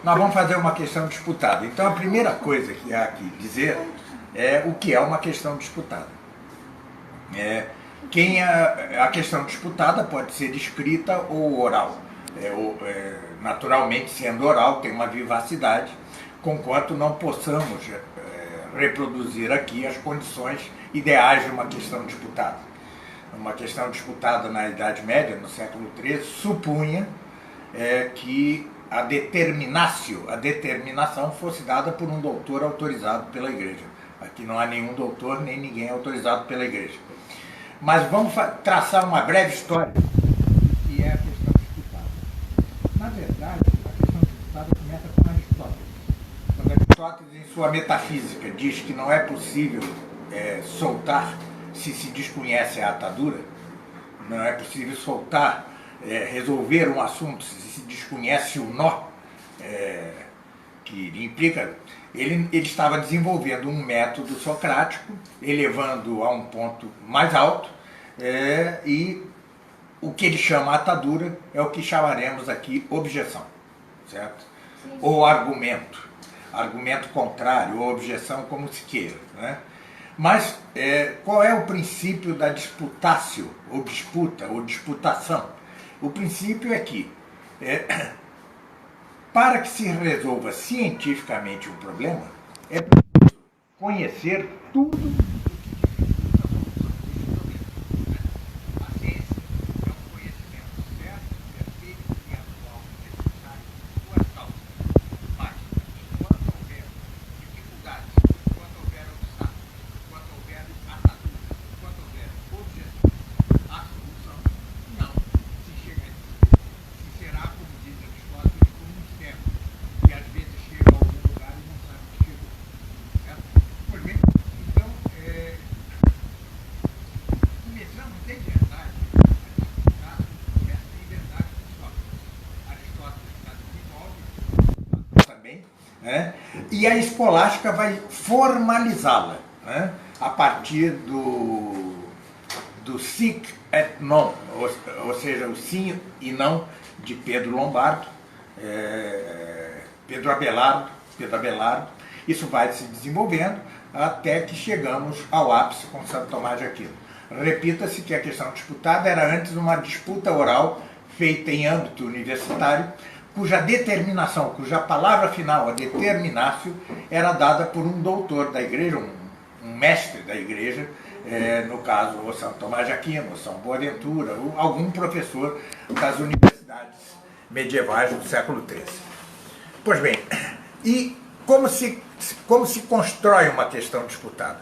Nós vamos fazer uma questão disputada. Então, a primeira coisa que há que dizer é o que é uma questão disputada. A questão disputada pode ser escrita ou oral. Naturalmente, sendo oral, tem uma vivacidade, conquanto não possamos reproduzir aqui as condições ideais de uma questão disputada. Uma questão disputada na Idade Média, no século XIII, supunha que a determinação fosse dada por um doutor autorizado pela Igreja. Aqui não há nenhum doutor, nem ninguém autorizado pela Igreja. Mas vamos traçar uma breve história do que é a questão disputada. Na verdade, a questão disputada começa com Aristóteles. Quando Aristóteles, em sua metafísica, diz que não é possível soltar se se desconhece a atadura, não é possível soltar, resolver um assunto se se desconhece o nó que implica. Ele estava desenvolvendo um método socrático, elevando a um ponto mais alto, e o que ele chama atadura é o que chamaremos aqui objeção, certo? Sim. Ou argumento contrário, ou objeção, como se queira, né? Mas qual é o princípio da disputatio, ou disputa, ou disputação? O princípio é que para que se resolva cientificamente um problema, é preciso conhecer tudo o que dificulta a solução desse problema. A ciência é um conhecimento certo, perfeito e atual necessário suas causas. Mas, enquanto houver dificuldades, enquanto houver obstáculos, enquanto houver ataduras, enquanto houver objeções, a solução não se chega a isso. Se será, como diz Aristóteles, como um cego, que às vezes chega a algum lugar e não sabe que chegou. Certo? Pois bem, então, começamos de verdade a disputar essa liberdade de Sócrates. Aristóteles está desenvolve também, né? E a escolástica vai formalizá-la, né? A partir do sic et non, ou seja, o sim e não de Pedro Lombardo, Pedro Abelardo. Isso vai se desenvolvendo até que chegamos ao ápice com Santo Tomás de Aquino. Repita-se que a questão disputada era antes uma disputa oral feita em âmbito universitário, cuja determinação, cuja palavra final, a determinatio, era dada por um doutor da Igreja, um mestre da Igreja, no caso, o Santo Tomás de Aquino, São Boaventura, ou algum professor das universidades medievais do século XIII. Pois bem, e como se constrói uma questão disputada?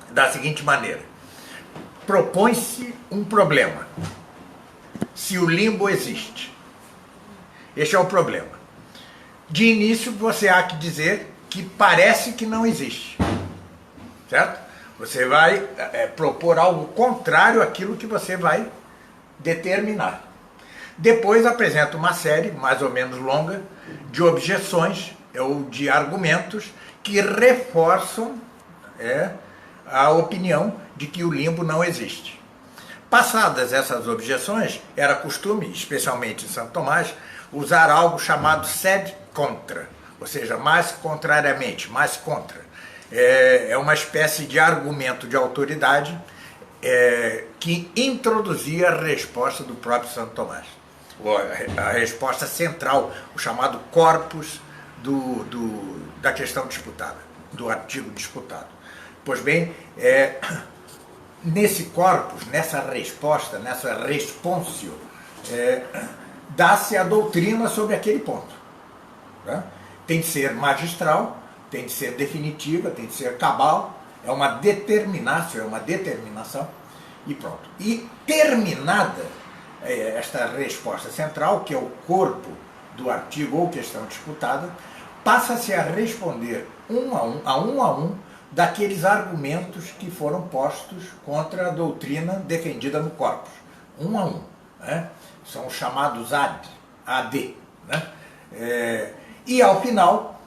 Da seguinte maneira: propõe-se um problema. Se o limbo existe. Este é o problema. De início, você há que dizer que parece que não existe. Certo? Você vai propor algo contrário àquilo que você vai determinar. Depois apresenta uma série, mais ou menos longa, de objeções ou de argumentos que reforçam a opinião de que o limbo não existe. Passadas essas objeções, era costume, especialmente em Santo Tomás, usar algo chamado sed contra, ou seja, mais contrariamente, mais contra. É uma espécie de argumento de autoridade que introduzia a resposta do próprio Santo Tomás. A resposta central, o chamado corpus da questão disputada, do artigo disputado. Pois bem, nesse corpus, nessa resposta, nessa responsio, dá-se a doutrina sobre aquele ponto. Né? Tem de ser magistral, tem de ser definitiva, tem de ser cabal, é uma determinatio, é uma determinação, e pronto. E terminada esta resposta central, que é o corpo do artigo ou questão disputada, passa-se a responder a um, daqueles argumentos que foram postos contra a doutrina defendida no corpus. Um a um. Né? São os chamados AD. Né? E ao final,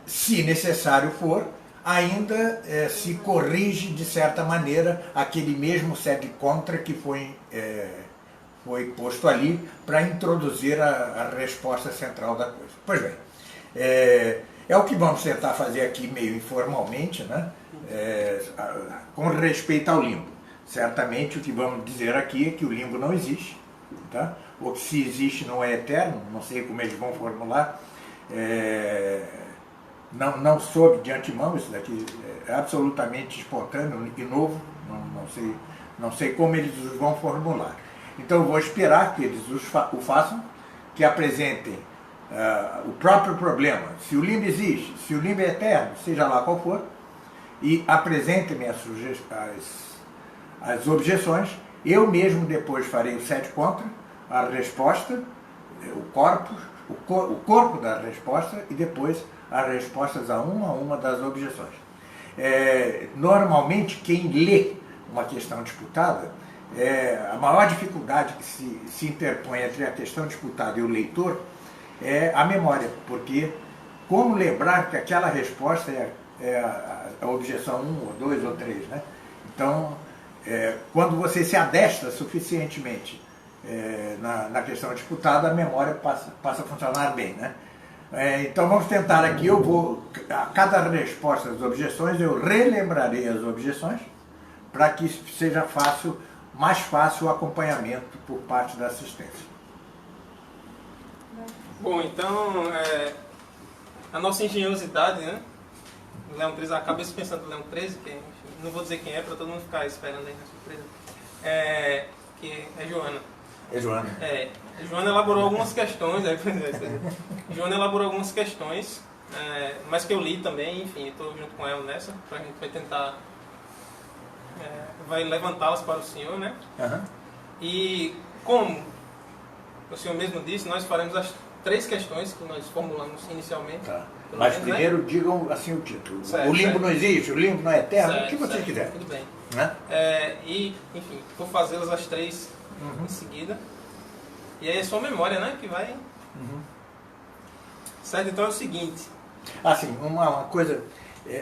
se necessário for, ainda se corrige de certa maneira aquele mesmo sed contra que foi foi posto ali para introduzir a resposta central da coisa. Pois bem, é o que vamos tentar fazer aqui meio informalmente, né? Com respeito ao limbo. Certamente o que vamos dizer aqui é que o limbo não existe, tá? Ou que se existe não é eterno, não sei como eles vão formular, não soube de antemão, isso daqui é absolutamente espontâneo e novo, não sei como eles os vão formular. Então eu vou esperar que eles o façam, que apresentem o próprio problema, se o limbo existe, se o limbo é eterno, seja lá qual for, e apresentem-me as objeções. Eu mesmo depois farei o 7 contra, a resposta, o corpo da resposta e depois as respostas a uma das objeções. Normalmente quem lê uma questão disputada, a maior dificuldade que se interpõe entre a questão disputada e o leitor é a memória, porque como lembrar que aquela resposta é a objeção 1, ou 2 ou 3, né? Então, quando você se adestra suficientemente na questão disputada, a memória passa a funcionar bem, né? Então vamos tentar aqui, a cada resposta às objeções, eu relembrarei as objeções, para que seja mais fácil o acompanhamento por parte da assistência. Bom, então, a nossa engenhosidade, né? Leão 13, a cabeça pensando no Leão 13, que não vou dizer quem é, para todo mundo ficar esperando aí na surpresa, que é Joana. É Joana. Joana elaborou algumas questões, Joana elaborou algumas questões, mas que eu li também, enfim, estou junto com ela nessa, a gente vai tentar, vai levantá-las para o senhor, né? Uhum. E como o senhor mesmo disse, nós faremos as 3 questões que nós formulamos inicialmente. Tá. Mas menos, primeiro né? digam assim o título. Certo, o limbo certo. não existe, o limbo não é eterno, Certo, o que vocês certo, quiserem. tudo bem. Né? E, enfim, vou fazê-las as 3 em seguida. E aí é sua memória, né, que vai... Certo? Então é o seguinte... Assim, uma coisa...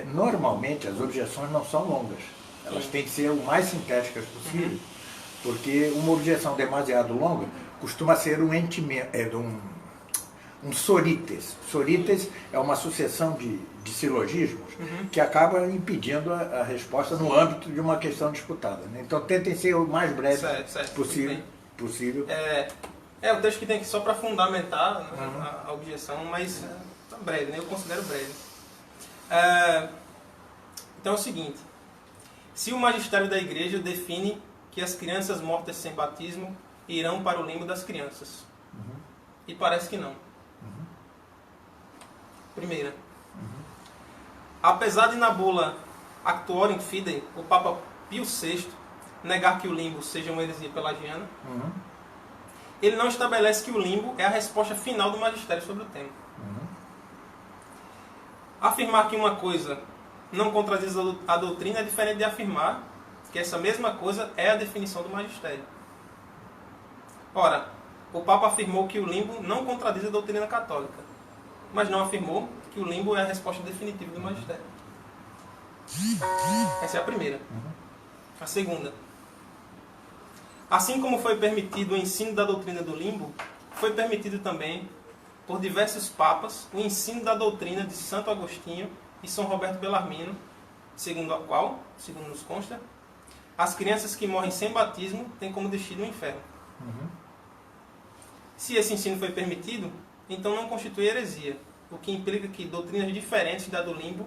normalmente as objeções não são longas. Elas têm que ser o mais sintéticas possível, porque uma objeção demasiado longa costuma ser um sorites. Sorites é uma sucessão de silogismos que acaba impedindo a resposta no âmbito de uma questão disputada, né? Então tentem ser o mais breve possível. O texto que tem aqui só para fundamentar, né, a objeção, mas breve, né? Eu considero breve. Então é o seguinte: se o magistério da igreja define que as crianças mortas sem batismo irão para o limbo das crianças, e parece que não. Primeira, apesar de na bula Actuorum Fidei, o Papa Pio VI negar que o limbo seja uma heresia pelagiana, ele não estabelece que o limbo é a resposta final do magistério sobre o tema. Afirmar que uma coisa não contradiz a doutrina é diferente de afirmar que essa mesma coisa é a definição do magistério. Ora, o Papa afirmou que o limbo não contradiz a doutrina católica, mas não afirmou que o limbo é a resposta definitiva do magistério. Essa é a primeira. A segunda: assim como foi permitido o ensino da doutrina do limbo, foi permitido também, por diversos papas, o ensino da doutrina de Santo Agostinho e São Roberto Bellarmino, segundo a qual, segundo nos consta, as crianças que morrem sem batismo têm como destino o inferno. Se esse ensino foi permitido, então não constitui heresia, o que implica que doutrinas diferentes da do limbo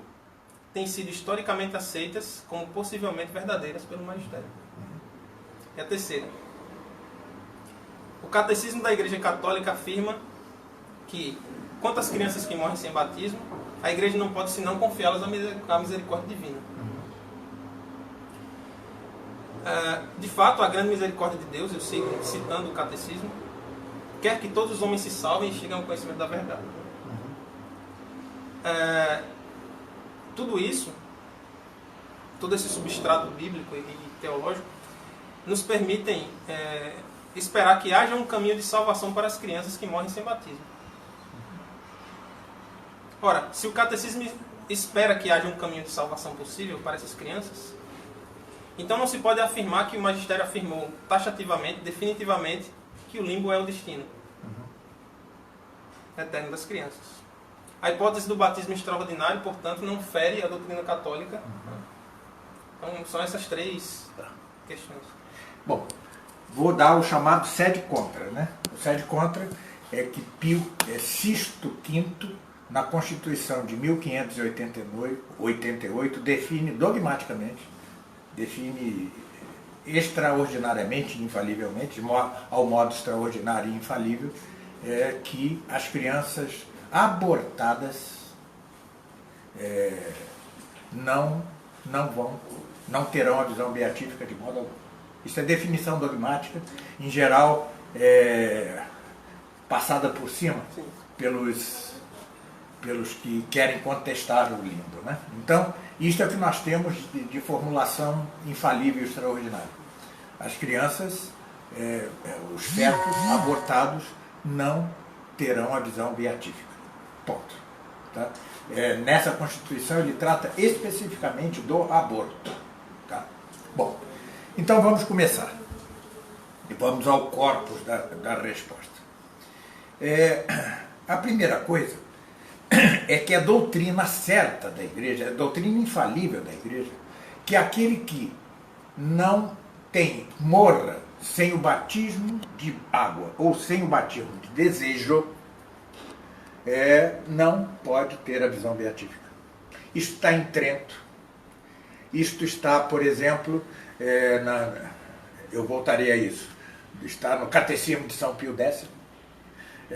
têm sido historicamente aceitas como possivelmente verdadeiras pelo magistério. E a terceira: o Catecismo da Igreja Católica afirma que, quanto às crianças que morrem sem batismo, a Igreja não pode senão confiá-las à misericórdia divina. De fato, a grande misericórdia de Deus, eu sigo citando o Catecismo, quer que todos os homens se salvem e cheguem ao conhecimento da verdade. Tudo isso, todo esse substrato bíblico e teológico, nos permitem esperar que haja um caminho de salvação para as crianças que morrem sem batismo. Ora, se o catecismo espera que haja um caminho de salvação possível para essas crianças, então não se pode afirmar que o magistério afirmou taxativamente, definitivamente, que o limbo é o destino eterno das crianças. A hipótese do batismo extraordinário, portanto, não fere a doutrina católica. Então, são essas três questões. Bom, vou dar o chamado sede contra, né? O sede contra é que Pio Sisto V, na Constituição de 1588, define dogmaticamente, define extraordinariamente, infalivelmente, ao modo extraordinário e infalível, que as crianças abortadas não terão a visão beatífica de modo algum. Isso é definição dogmática, em geral passada por cima pelos que querem contestar o limbo, né? Então, isto é o que nós temos de formulação infalível e extraordinária. As crianças, os fetos abortados, não terão a visão beatífica. Ponto. Tá? Nessa Constituição ele trata especificamente do aborto. Tá? Bom, então vamos começar. E vamos ao corpus da resposta. A primeira coisa é que a doutrina certa da Igreja, a doutrina infalível da Igreja, que aquele que não morra sem o batismo de água ou sem o batismo de desejo, não pode ter a visão beatífica. Isto está em Trento. Isto está, por exemplo, eu voltarei a isso, está no Catecismo de São Pio X,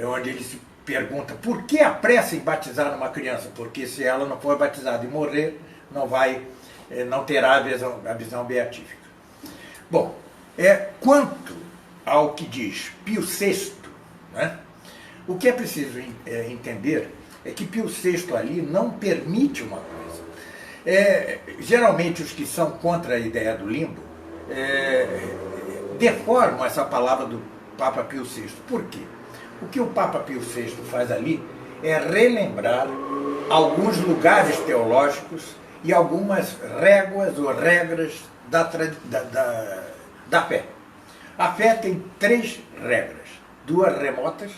onde ele se pergunta por que a pressa em batizar uma criança, porque se ela não for batizada e morrer, não terá a visão beatífica. Bom, quanto ao que diz Pio VI, né, o que é preciso entender é que Pio VI ali não permite uma coisa. Geralmente os que são contra a ideia do limbo deformam essa palavra do Papa Pio VI. Por quê? O que o Papa Pio VI faz ali é relembrar alguns lugares teológicos e algumas réguas ou regras da fé. A fé tem 3 regras, 2 remotas,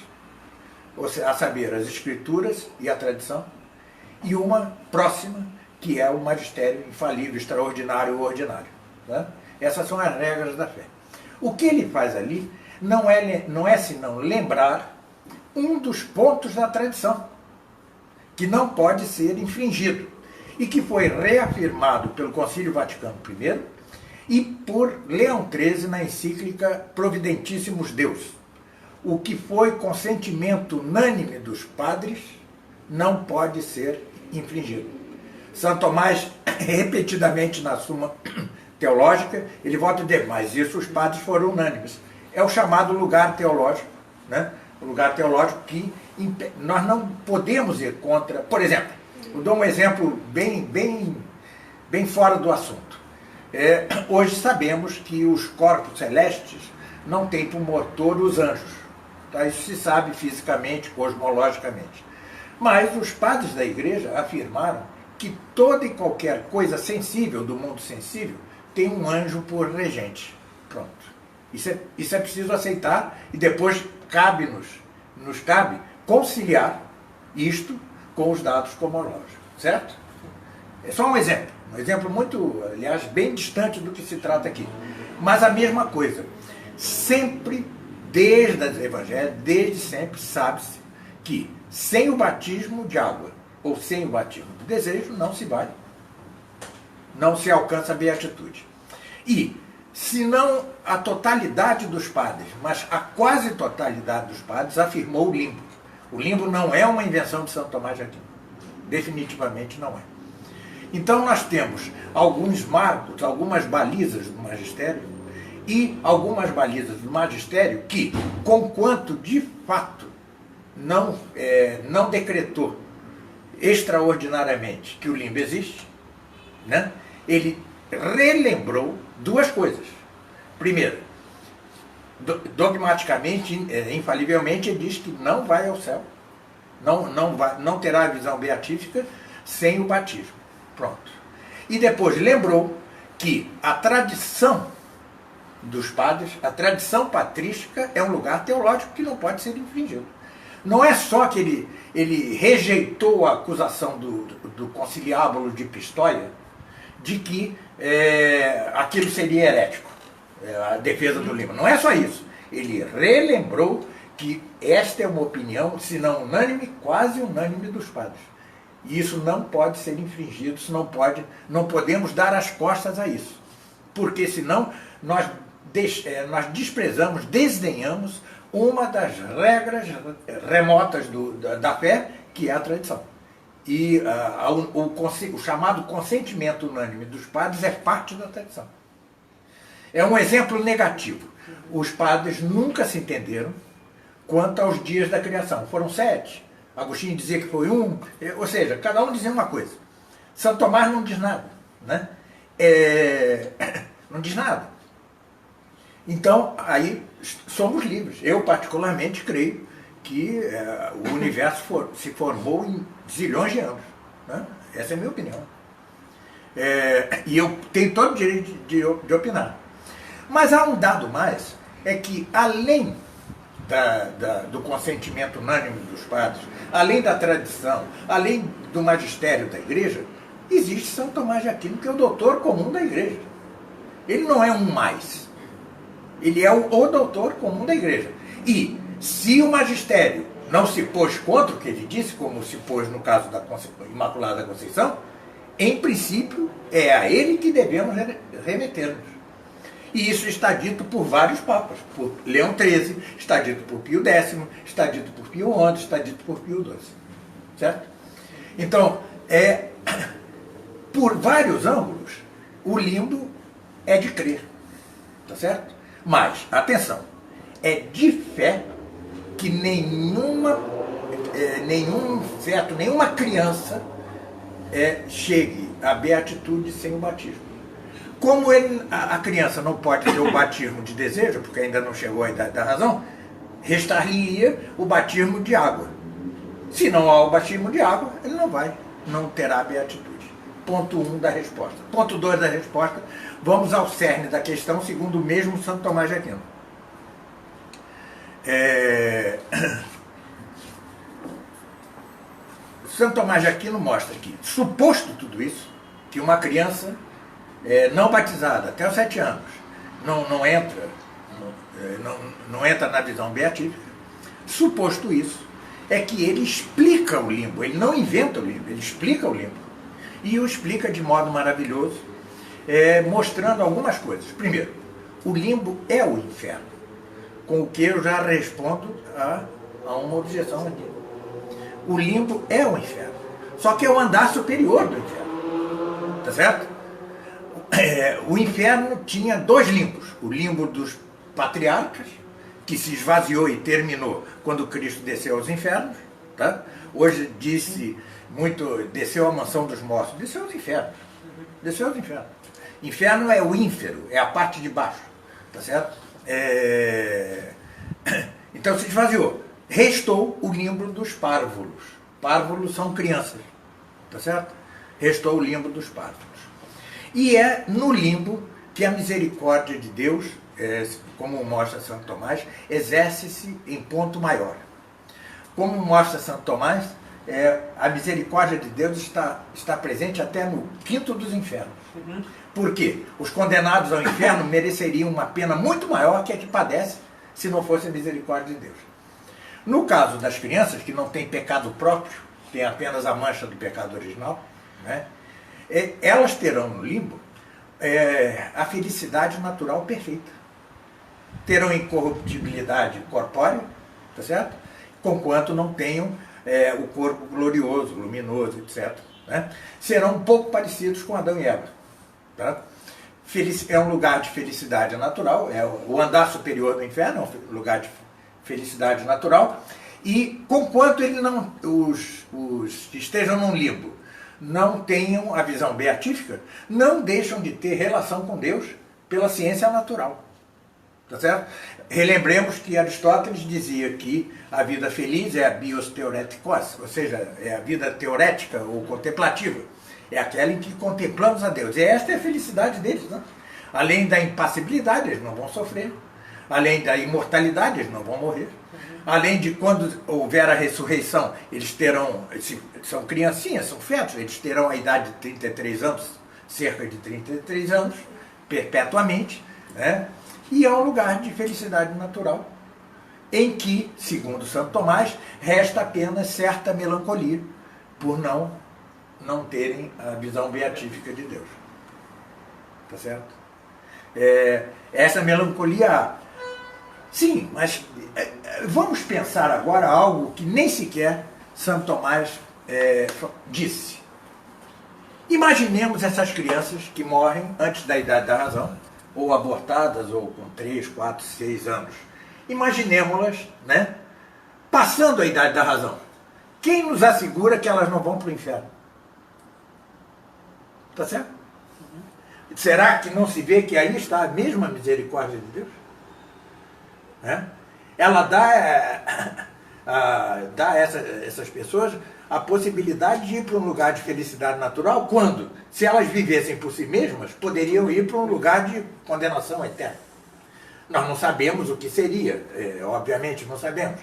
a saber, as Escrituras e a tradição, e uma próxima, que é o magistério infalível, extraordinário ou ordinário. Né? Essas são as regras da fé. O que ele faz ali não é senão lembrar um dos pontos da tradição, que não pode ser infringido, e que foi reafirmado pelo Concílio Vaticano I e por Leão XIII na encíclica Providentíssimos Deus. O que foi consentimento unânime dos padres não pode ser infringido. Santo Tomás, repetidamente na Suma Teológica, ele volta a dizer, mas isso os padres foram unânimes. É o chamado lugar teológico, né? O lugar teológico que nós não podemos ir contra. Por exemplo, eu dou um exemplo bem fora do assunto. Hoje sabemos que os corpos celestes não têm por motor os anjos. Tá? Isso se sabe fisicamente, cosmologicamente. Mas os padres da Igreja afirmaram que toda e qualquer coisa sensível do mundo sensível tem um anjo por regente. Pronto. Isso é preciso aceitar e depois nos cabe conciliar isto com os dados cosmológicos. Certo? É só um exemplo muito, aliás, bem distante do que se trata aqui. Mas a mesma coisa. Sempre, desde os evangelhos, desde sempre, sabe-se que sem o batismo de água ou sem o batismo de desejo não se vai. Não se alcança a beatitude. E, se não a totalidade dos padres, mas a quase totalidade dos padres afirmou o limbo. O limbo não é uma invenção de Santo Tomás de Aquino. Definitivamente não é. Então nós temos alguns marcos, algumas balizas do magistério e algumas balizas do magistério que, conquanto de fato não decretou extraordinariamente que o limbo existe, né? Ele relembrou 2 coisas. Primeiro, dogmaticamente, infalivelmente, ele diz que não vai ao céu, não terá a visão beatífica sem o batismo. Pronto. E depois lembrou que a tradição dos padres, a tradição patrística é um lugar teológico que não pode ser infringido. Não é só que ele rejeitou a acusação do conciliábulo de Pistoia de que aquilo seria herético, a defesa do Lima. Não é só isso. Ele relembrou que esta é uma opinião, se não unânime, quase unânime dos padres. E isso não pode ser infringido, isso não podemos dar as costas a isso. Porque senão nós desprezamos, desdenhamos uma das regras remotas da fé, que é a tradição. E o chamado consentimento unânime dos padres é parte da tradição. É um exemplo negativo. Os padres nunca se entenderam quanto aos dias da criação. Foram 7. Agostinho dizia que foi 1. Ou seja, cada um dizia uma coisa. Santo Tomás não diz nada. Né? Não diz nada. Então, aí somos livres. Eu, particularmente, creio que o universo se formou em zilhões de anos. Né? Essa é a minha opinião. E eu tenho todo o direito de opinar. Mas há um dado mais, é que além do consentimento unânime dos padres, além da tradição, além do magistério da igreja, existe São Tomás de Aquino, que é o doutor comum da igreja. Ele não é um mais. Ele é o doutor comum da igreja. E se o magistério não se pôs contra o que ele disse, como se pôs no caso da Imaculada Conceição, em princípio é a ele que devemos remeter-nos. E isso está dito por vários papas, por Leão XIII, está dito por Pio X, está dito por Pio XI, está dito por Pio XII. Certo? Então, por vários ângulos, o limbo é de crer. Tá certo? Mas, atenção, é de fé que nenhum feto, nenhuma criança chegue à beatitude sem o batismo. Como a criança não pode ter o batismo de desejo, porque ainda não chegou à idade da razão, restar-lhe-ia o batismo de água. Se não há o batismo de água, ele não terá a beatitude. Ponto 1 da resposta. Ponto 2 da resposta, vamos ao cerne da questão, segundo o mesmo Santo Tomás de Aquino. Santo Tomás de Aquino mostra que, suposto tudo isso, que uma criança não batizada até os 7 anos não entra na visão beatífica, suposto isso, é que ele explica o limbo, ele não inventa o limbo, ele explica o limbo. E o explica de modo maravilhoso, mostrando algumas coisas. Primeiro, o limbo é o inferno, com o que eu já respondo a uma objeção aqui. O limbo é o inferno, só que é o andar superior do inferno. Tá certo? O inferno tinha 2 limbos. O limbo dos patriarcas, que se esvaziou e terminou quando Cristo desceu aos infernos. Tá? Hoje disse muito, desceu à mansão dos mortos. Desceu aos infernos. Desceu aos infernos. Inferno é o ínfero, é a parte de baixo. Tá certo? Então se esvaziou. Restou o limbo dos párvulos. Párvulos são crianças. Tá certo? Restou o limbo dos párvulos. E é no limbo que a misericórdia de Deus, como mostra Santo Tomás, exerce-se em ponto maior. Como mostra Santo Tomás, a misericórdia de Deus está presente até no quinto dos infernos. Por quê? Os condenados ao inferno mereceriam uma pena muito maior que a que padece se não fosse a misericórdia de Deus. No caso das crianças, que não têm pecado próprio, têm apenas a mancha do pecado original, né? Elas terão no limbo a felicidade natural perfeita. Terão incorruptibilidade corpórea, tá certo? Conquanto não tenham o corpo glorioso, luminoso, etc. Né? Serão um pouco parecidos com Adão e Eva. Tá? É um lugar de felicidade natural, o andar superior do inferno é um lugar de felicidade natural, e conquanto os que estejam num limbo não tenham a visão beatífica, não deixam de ter relação com Deus pela ciência natural. Tá certo? Relembremos que Aristóteles dizia que a vida feliz é a bios theoretikos, ou seja, é a vida teorética ou contemplativa. É aquela em que contemplamos a Deus. E esta é a felicidade deles. Né? Além da impassibilidade, eles não vão sofrer. Além da imortalidade, eles não vão morrer. Além de quando houver a ressurreição, eles terão, são criancinhas, são fetos, eles terão a idade de 33 anos, cerca de 33 anos, perpetuamente, né? E é um lugar de felicidade natural, em que, segundo Santo Tomás, resta apenas certa melancolia por não terem a visão beatífica de Deus. Tá certo? Essa melancolia, sim, mas vamos pensar agora algo que nem sequer Santo Tomás disse. Imaginemos essas crianças que morrem antes da idade da razão, ou abortadas, ou com 3, 4, 6 anos. Imaginemos-las, né, passando a idade da razão. Quem nos assegura que elas não vão para o inferno? Tá certo? Será que não se vê que aí está a mesma misericórdia de Deus? Ela dá a essas pessoas a possibilidade de ir para um lugar de felicidade natural, quando, se elas vivessem por si mesmas, poderiam ir para um lugar de condenação eterna. Nós não sabemos o que seria, obviamente não sabemos.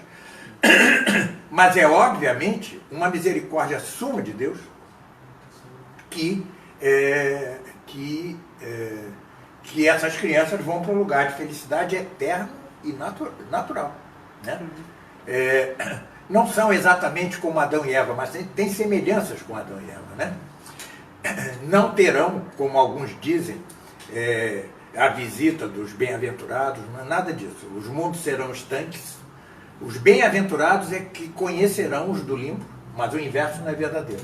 Mas é obviamente uma misericórdia suma de Deus que essas crianças vão para um lugar de felicidade eterna e natural. Né? Não são exatamente como Adão e Eva, mas tem semelhanças com Adão e Eva. Né? Não terão, como alguns dizem, a visita dos bem-aventurados, não é nada disso. Os mundos serão estanques. Os bem-aventurados é que conhecerão os do limbo, mas o inverso não é verdadeiro.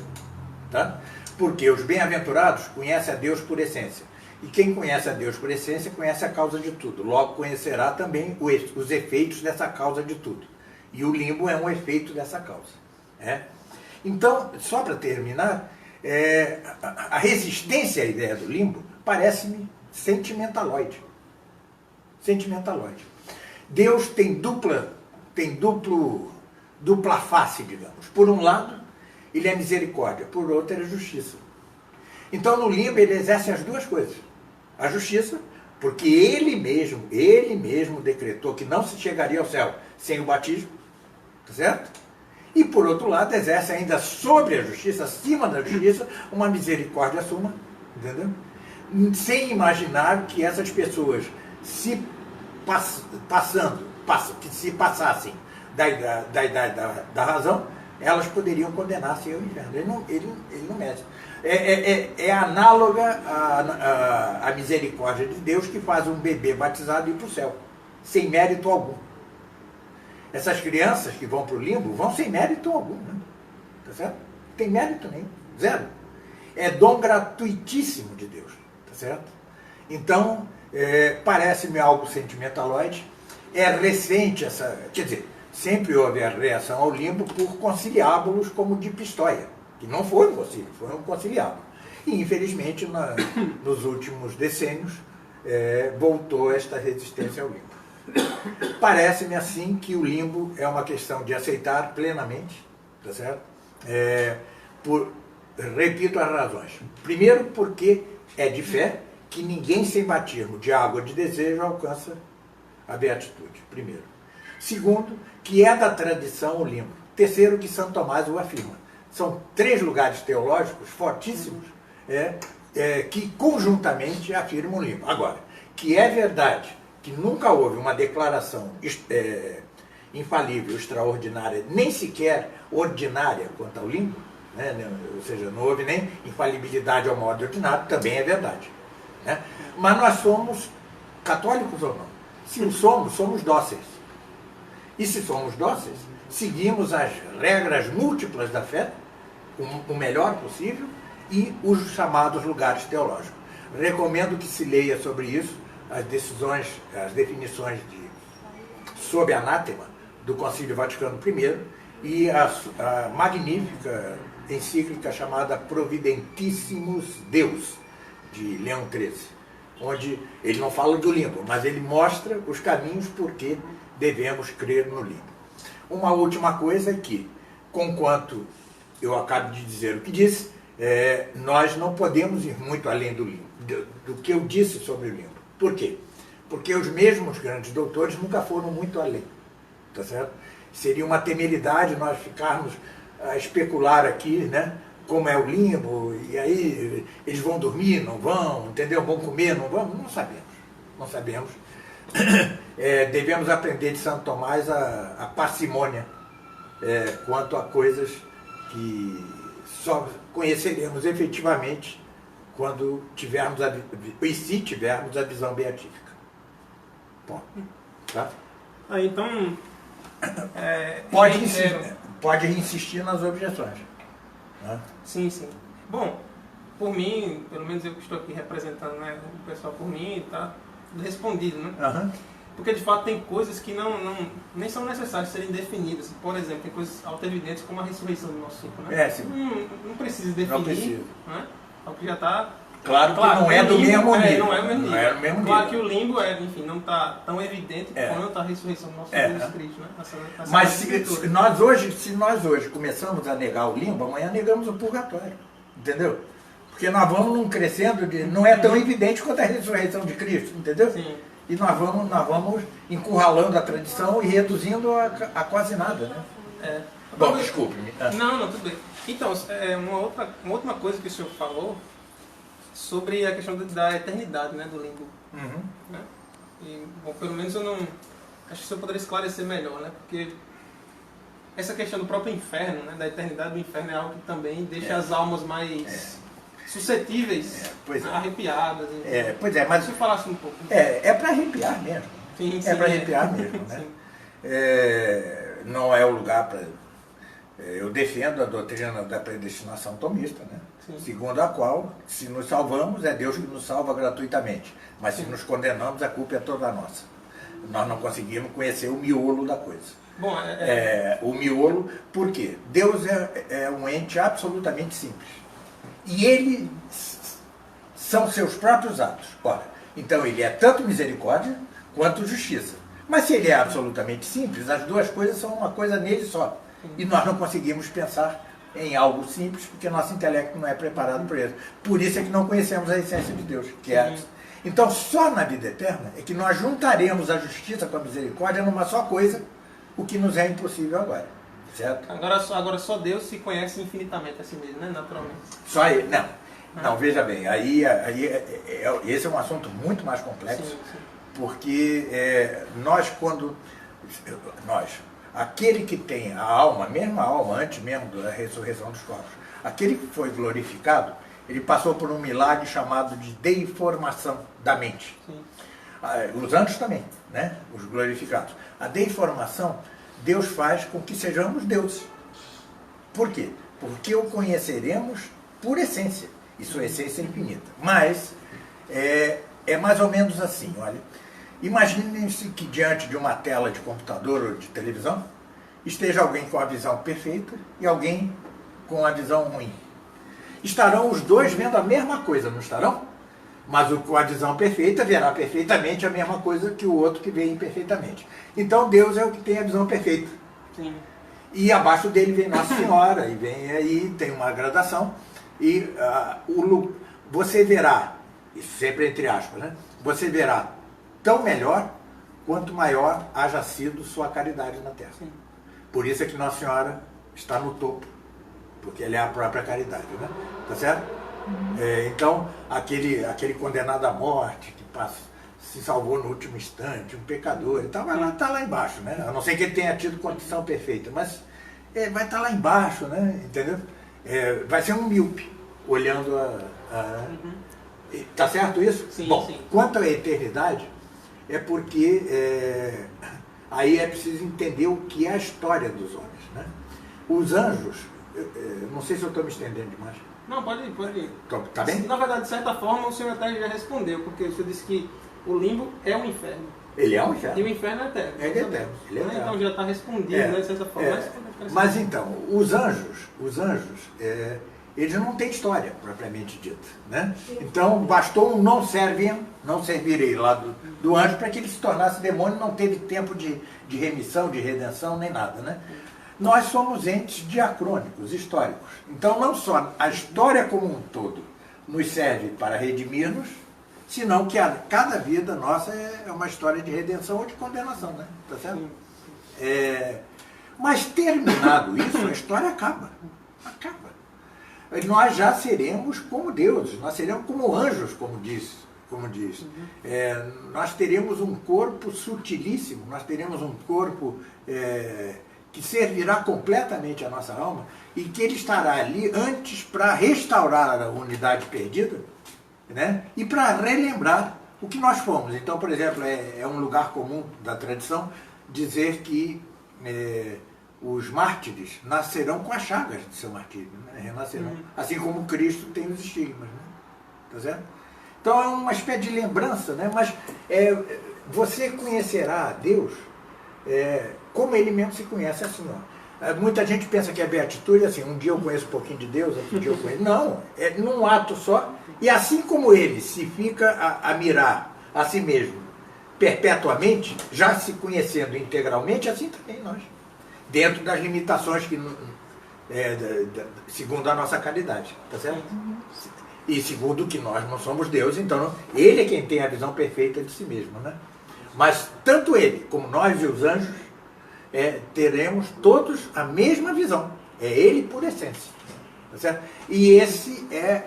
Tá? Porque os bem-aventurados conhecem a Deus por essência. E quem conhece a Deus por essência conhece a causa de tudo. Logo conhecerá também os efeitos dessa causa de tudo. E o limbo é um efeito dessa causa. Então, só para terminar, a resistência à ideia do limbo parece-me sentimentaloide. Sentimentaloide. Deus tem dupla face, digamos. Por um lado, ele é misericórdia, por outro, ele é justiça. Então, no limbo, ele exerce as duas coisas. A justiça, porque ele mesmo decretou que não se chegaria ao céu sem o batismo, tá certo? E, por outro lado, exerce ainda sobre a justiça, acima da justiça, uma misericórdia suma, entendeu? Sem imaginar que essas pessoas, se passassem da idade da razão, elas poderiam condenar-se ao inferno. Ele não mede. É análoga à misericórdia de Deus, que faz um bebê batizado ir para o céu, sem mérito algum. Essas crianças que vão para o limbo vão sem mérito algum, né? Tá certo? Não tem mérito nenhum, zero. É dom gratuitíssimo de Deus, tá certo? Então, parece-me algo sentimentaloide. É recente essa... Quer dizer, sempre houve a reação ao limbo por conciliábulos como de Pistoia, que não foi um concílio, foi um conciliábulo. E, infelizmente, nos últimos decênios, voltou esta resistência ao limbo. Parece-me, assim, que o limbo é uma questão de aceitar plenamente, tá certo? Repito as razões. Primeiro, porque é de fé que ninguém sem batismo de água de desejo alcança a beatitude. Primeiro. Segundo, que é da tradição o limbo. Terceiro, que Santo Tomás o afirma. São 3 lugares teológicos fortíssimos que conjuntamente afirmam o limbo. Agora, que é verdade que nunca houve uma declaração infalível, extraordinária, nem sequer ordinária quanto ao limbo, né? Ou seja, não houve nem infalibilidade ao modo ordinário, também é verdade. Né? Mas nós somos católicos ou não? Se o somos dóceis. E se somos dóceis, seguimos as regras múltiplas da fé, o melhor possível, e os chamados lugares teológicos. Recomendo que se leia sobre isso as definições sob anátema do Concílio Vaticano I e a magnífica encíclica chamada Providentissimus Deus, de Leão XIII, onde ele não fala do limbo, mas ele mostra os caminhos por que devemos crer no limbo. Uma última coisa é que, conquanto eu acabo de dizer o que disse, nós não podemos ir muito além do limbo, do que eu disse sobre o limbo. Por quê? Porque os mesmos grandes doutores nunca foram muito além, tá certo? Seria uma temeridade nós ficarmos a especular aqui, né? Como é o limbo, e aí eles vão dormir, não vão, entendeu? Vão comer, não vão? Não sabemos, não sabemos. Devemos aprender de Santo Tomás a parcimônia quanto a coisas que só conheceremos efetivamente quando tivermos e se tivermos a visão beatífica. Bom, tá? Então, pode insistir nas objeções. Né? Sim, sim. Bom, por mim, pelo menos eu que estou aqui representando, né, o pessoal por mim, tá respondido, né? Uhum. Porque de fato tem coisas que nem são necessárias serem definidas. Por exemplo, tem coisas auto-evidentes como a ressurreição do nosso ciclo, né? Sim. Não precisa definir. Não precisa. Né? É o que já está. Claro que não é do mesmo nível. Não é o mesmo nível. Não é do mesmo claro nível. que o limbo enfim, não está tão evidente quanto a ressurreição do nosso Jesus Cristo, né? Mas se nós hoje começamos a negar o limbo, amanhã negamos o purgatório. Entendeu? Porque nós vamos num crescendo não é tão evidente quanto a ressurreição de Cristo, entendeu? Sim. E nós vamos encurralando a tradição e reduzindo a quase nada, né? Bom, desculpe-me. Não, tudo bem. Então, uma última coisa que o senhor falou sobre a questão da eternidade, né, do limbo. Uhum. Né? E, bom, pelo menos eu não... Acho que o senhor poderia esclarecer melhor, né? Porque essa questão do próprio inferno, né, da eternidade do inferno, é algo que também deixa as almas mais suscetíveis, arrepiadas. Pois é, mas... Se você falasse um pouco. É para arrepiar mesmo. Sim, para arrepiar mesmo, né? Não é o lugar para... Eu defendo a doutrina da predestinação tomista, né? Segundo a qual, se nos salvamos, é Deus que nos salva gratuitamente. Mas se nos condenamos, a culpa é toda nossa. Nós não conseguimos conhecer o miolo da coisa. Bom, o miolo, por quê? Deus é um ente absolutamente simples. E ele são seus próprios atos. Ora, então ele é tanto misericórdia quanto justiça. Mas se ele é absolutamente simples, as duas coisas são uma coisa nele só. E nós não conseguimos pensar em algo simples, porque nosso intelecto não é preparado para isso. Por isso é que não conhecemos a essência de Deus. Então, só na vida eterna é que nós juntaremos a justiça com a misericórdia numa só coisa, o que nos é impossível agora. Certo? Agora só Deus se conhece infinitamente a si mesmo, né? Naturalmente. Só ele. Não, veja bem, esse é um assunto muito mais complexo, sim. Porque aquele que tem a alma, mesmo a alma, antes mesmo da ressurreição dos corpos, aquele que foi glorificado, ele passou por um milagre chamado de deiformação da mente. Sim. Os anjos também, né? Os glorificados. A deiformação, Deus faz com que sejamos deuses. Por quê? Porque o conheceremos por essência, e sua essência é infinita. Mas é mais ou menos assim, olha. Imaginem-se que diante de uma tela de computador ou de televisão esteja alguém com a visão perfeita e alguém com a visão ruim. Estarão os dois vendo a mesma coisa, não estarão? Mas o com a visão perfeita verá perfeitamente a mesma coisa que o outro que vê imperfeitamente. Então Deus é o que tem a visão perfeita. Sim. E abaixo dele vem Nossa Senhora, e vem aí, tem uma gradação, e você verá, sempre entre aspas, né? Você verá tão melhor quanto maior haja sido sua caridade na terra. Sim. Por isso é que Nossa Senhora está no topo, porque ela é a própria caridade, né? Tá certo? Então, aquele condenado à morte, que se salvou no último instante, um pecador, ele está lá embaixo, né? A não ser que ele tenha tido condição perfeita, mas vai estar lá embaixo, né? Entendeu? Vai ser um míope, olhando Tá certo isso? Sim, bom, sim. Quanto à eternidade, é porque aí é preciso entender o que é a história dos homens, né? Os anjos, não sei se eu estou me estendendo demais. Não, pode ir. Tá bem? Na verdade, de certa forma, o senhor até já respondeu, porque o senhor disse que o limbo é um inferno. Ele é um inferno. E o inferno é eterno. Ele é eterno. Então já está respondido, né, de certa forma. Mas então, os anjos, eles não têm história, propriamente dita, né? Então, bastou um não servirei lá do anjo para que ele se tornasse demônio, não teve tempo de remissão, de redenção, nem nada, né? Nós somos entes diacrônicos, históricos. Então, não só a história como um todo nos serve para redimir-nos, senão que cada vida nossa é uma história de redenção ou de condenação, né? Tá certo? Mas terminado isso, a história acaba. Acaba. Nós já seremos como Deus, nós seremos como anjos, como diz. Nós teremos um corpo sutilíssimo, nós teremos um corpo que servirá completamente a nossa alma e que ele estará ali antes para restaurar a unidade perdida, né? E para relembrar o que nós fomos. Então, por exemplo, é um lugar comum da tradição dizer que os mártires nascerão com as chagas de seu martírio, né? Renascerão, assim como Cristo tem os estigmas, né? Tá certo? Então é uma espécie de lembrança, né? Mas você conhecerá a Deus como ele mesmo se conhece, assim, ó. Muita gente pensa que a beatitude é assim, um dia eu conheço um pouquinho de Deus, outro dia eu conheço. Não, é num ato só. E assim como ele se fica a mirar a si mesmo perpetuamente, já se conhecendo integralmente, assim também nós. Dentro das limitações que segundo a nossa caridade, tá certo? E segundo que nós não somos Deus, então ele é quem tem a visão perfeita de si mesmo, né? Mas tanto ele como nós e os anjos teremos todos a mesma visão. É ele por essência, tá certo? E esse é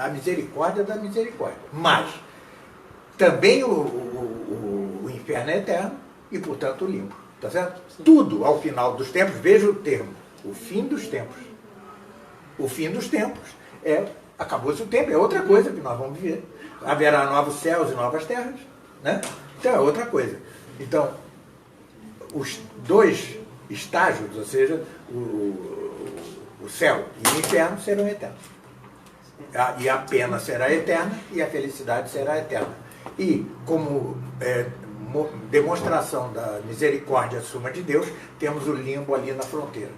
a misericórdia da misericórdia. Mas também o inferno é eterno e, portanto, o limbo, tá certo? Sim. Tudo ao final dos tempos, veja o termo, o fim dos tempos. O fim dos tempos acabou-se o tempo, é outra coisa que nós vamos viver. Haverá novos céus e novas terras, né? Então é outra coisa. Então, os dois estágios, ou seja, o céu e o inferno serão eternos. E a pena será eterna e a felicidade será eterna. E como demonstração da misericórdia suma de Deus, temos o limbo ali na fronteira.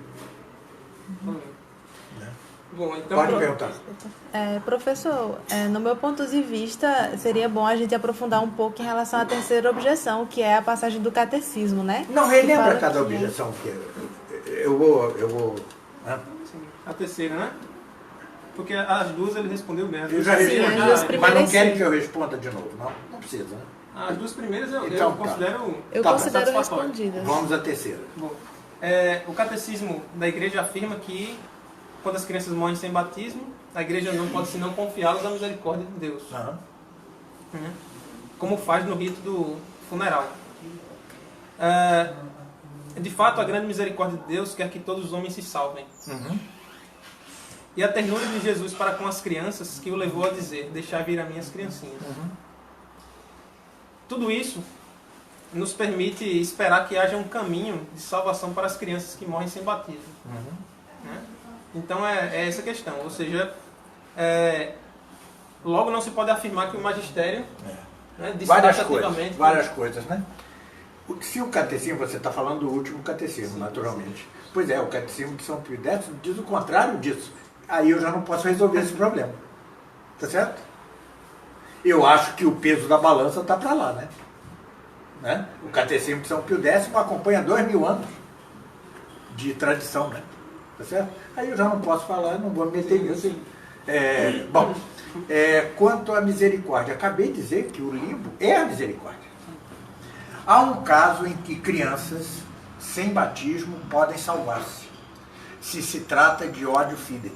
Bom, então, pode perguntar. Professor, no meu ponto de vista, seria bom a gente aprofundar um pouco em relação à terceira objeção, que é a passagem do catecismo, né? Não, relembra cada objeção que eu vou. Né? Sim, a terceira, né? Porque as duas ele respondeu mesmo. Eu já respondi, mas não querem que eu responda de novo, não? Não precisa, né? As duas primeiras eu considero. Eu considero respondidas. Vamos à terceira. Bom, o catecismo da igreja afirma que quando as crianças morrem sem batismo, a igreja não pode senão confiá-las à misericórdia de Deus. Como faz no rito do funeral. De fato, a grande misericórdia de Deus quer que todos os homens se salvem. E a ternura de Jesus para com as crianças que o levou a dizer: deixai vir a minhas criancinhas. Tudo isso nos permite esperar que haja um caminho de salvação para as crianças que morrem sem batismo. Né? Então é essa questão. Ou seja, logo não se pode afirmar que o magistério várias coisas, né? Se o catecismo, você está falando do último catecismo, sim, naturalmente. Sim. Pois o catecismo de São Pio X diz o contrário disso. Aí eu já não posso resolver esse problema. Tá certo? Eu acho que o peso da balança está para lá, né? O catecismo de São Pio X acompanha 2000 anos de tradição, né? Tá certo? Aí eu já não posso falar, não vou me meter nisso. Bom, quanto à misericórdia, acabei de dizer que o limbo é a misericórdia. Há um caso em que crianças sem batismo podem salvar-se, se se trata de ódio fidei,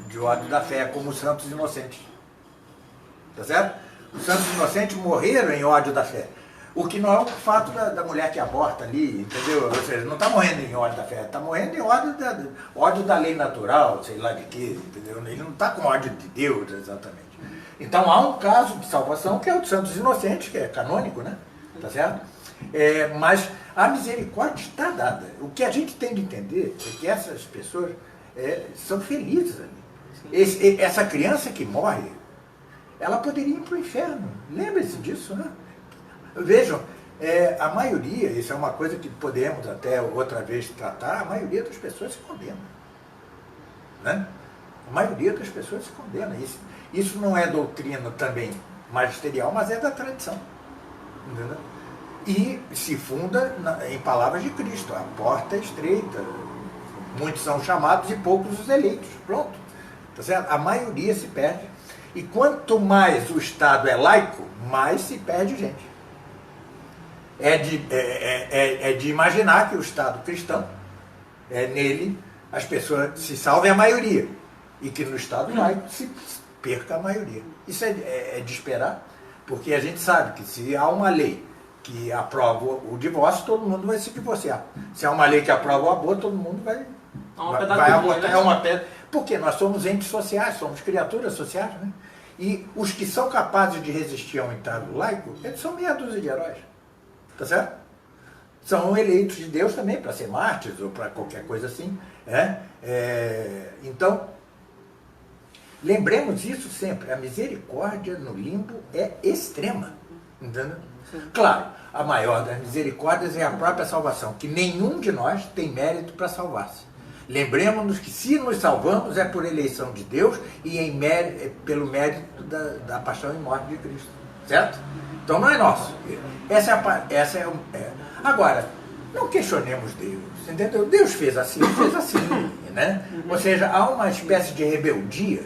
de ódio da fé, como os santos inocentes. Tá certo? Os santos inocentes morreram em ódio da fé. O que não é o fato da mulher que aborta ali, entendeu? Ou seja, não está morrendo em ódio da fé, está morrendo em ódio da lei natural, sei lá de quê, entendeu? Ele não está com ódio de Deus, exatamente. Então há um caso de salvação que é o dos santos inocentes, que é canônico, né? Tá certo? Mas a misericórdia está dada. O que a gente tem de entender é que essas pessoas são felizes ali. Essa criança que morre, ela poderia ir para o inferno. Lembre-se disso, né? Vejam, a maioria, isso é uma coisa que podemos até outra vez tratar, a maioria das pessoas se condena. Né? A maioria das pessoas se condena. Isso não é doutrina também magisterial, mas é da tradição. Entendeu? E se funda em palavras de Cristo: a porta é estreita, muitos são chamados e poucos os eleitos. Pronto. Tá certo? A maioria se perde. E quanto mais o Estado é laico, mais se perde gente. É de imaginar que o Estado cristão, nele, as pessoas se salvem a maioria. E que no Estado laico se perca a maioria. Isso é de esperar, porque a gente sabe que se há uma lei que aprova o divórcio, todo mundo vai se divorciar. Se há uma lei que aprova o aborto, todo mundo vai abortar. É uma pedra. Porque nós somos entes sociais, somos criaturas sociais, né? E os que são capazes de resistir a um Estado laico, eles são meia dúzia de heróis. Tá certo? São eleitos de Deus também para ser mártires ou para qualquer coisa assim. Então, lembremos isso sempre. A misericórdia no limbo é extrema. Entendeu? Claro, a maior das misericórdias é a própria salvação, que nenhum de nós tem mérito para salvar-se. Lembremos-nos que se nos salvamos é por eleição de Deus e pelo mérito da paixão e morte de Cristo. Certo? Então não é nosso. Agora, não questionemos Deus, entendeu? Deus fez assim, né? Ou seja, há uma espécie de rebeldia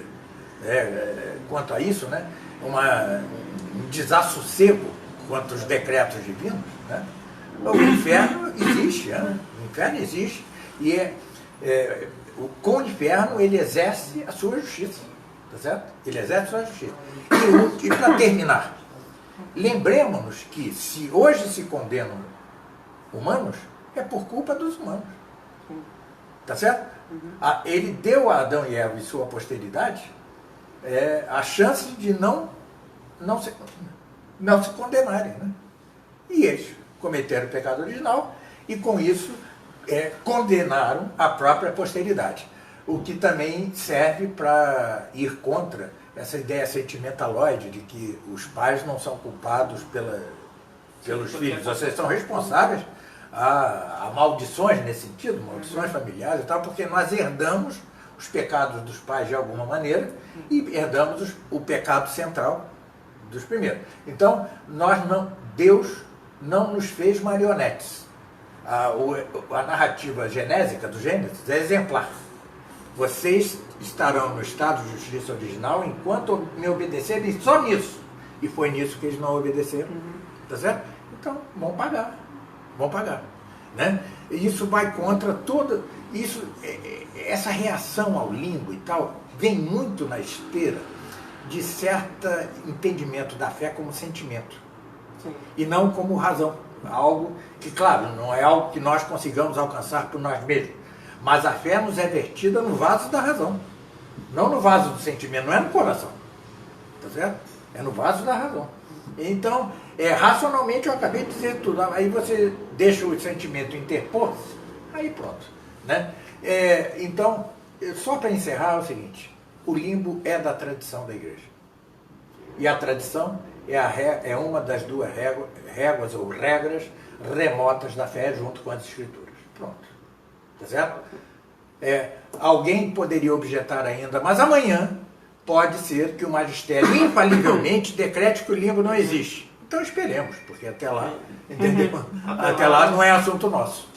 quanto a isso, né? Um desassossego quanto aos decretos divinos, né? O inferno existe, né? O inferno existe e com o inferno ele exerce a sua justiça, tá certo? Ele exerce a sua justiça. E para terminar, lembremos-nos que se hoje se condenam humanos, é por culpa dos humanos. Tá certo? Ele deu a Adão e Eva e sua posteridade a chance de não se condenarem. Né? E eles cometeram o pecado original e com isso condenaram a própria posteridade. O que também serve para ir contra essa ideia sentimentaloide de que os pais não são culpados pelos filhos, vocês são responsáveis a maldições nesse sentido, maldições familiares e tal, porque nós herdamos os pecados dos pais de alguma maneira e herdamos o pecado central dos primeiros. Então, Deus não nos fez marionetes. A narrativa genésica do Gênesis é exemplar. Vocês estarão no estado de justiça original enquanto me obedecerem só nisso. E foi nisso que eles não obedeceram. Tá certo? Então, vão pagar. Né? E isso vai contra toda... Essa reação ao limbo e tal vem muito na esteira de certo entendimento da fé como sentimento. Sim. E não como razão. Algo que, claro, não é algo que nós consigamos alcançar por nós mesmos. Mas a fé nos é vertida no vaso da razão. Não no vaso do sentimento, não é no coração. Tá certo? É no vaso da razão. Então, racionalmente eu acabei de dizer tudo. Aí você deixa o sentimento interpor-se, aí pronto. Né? Então, só para encerrar é o seguinte: o limbo é da tradição da igreja. E a tradição é uma das duas réguas ou regras remotas da fé junto com as escrituras. Pronto. Tá certo? Alguém poderia objetar ainda, mas amanhã pode ser que o magistério infalivelmente decrete que o limbo não existe. Então esperemos, porque até lá, entendeu? Até lá não é assunto nosso.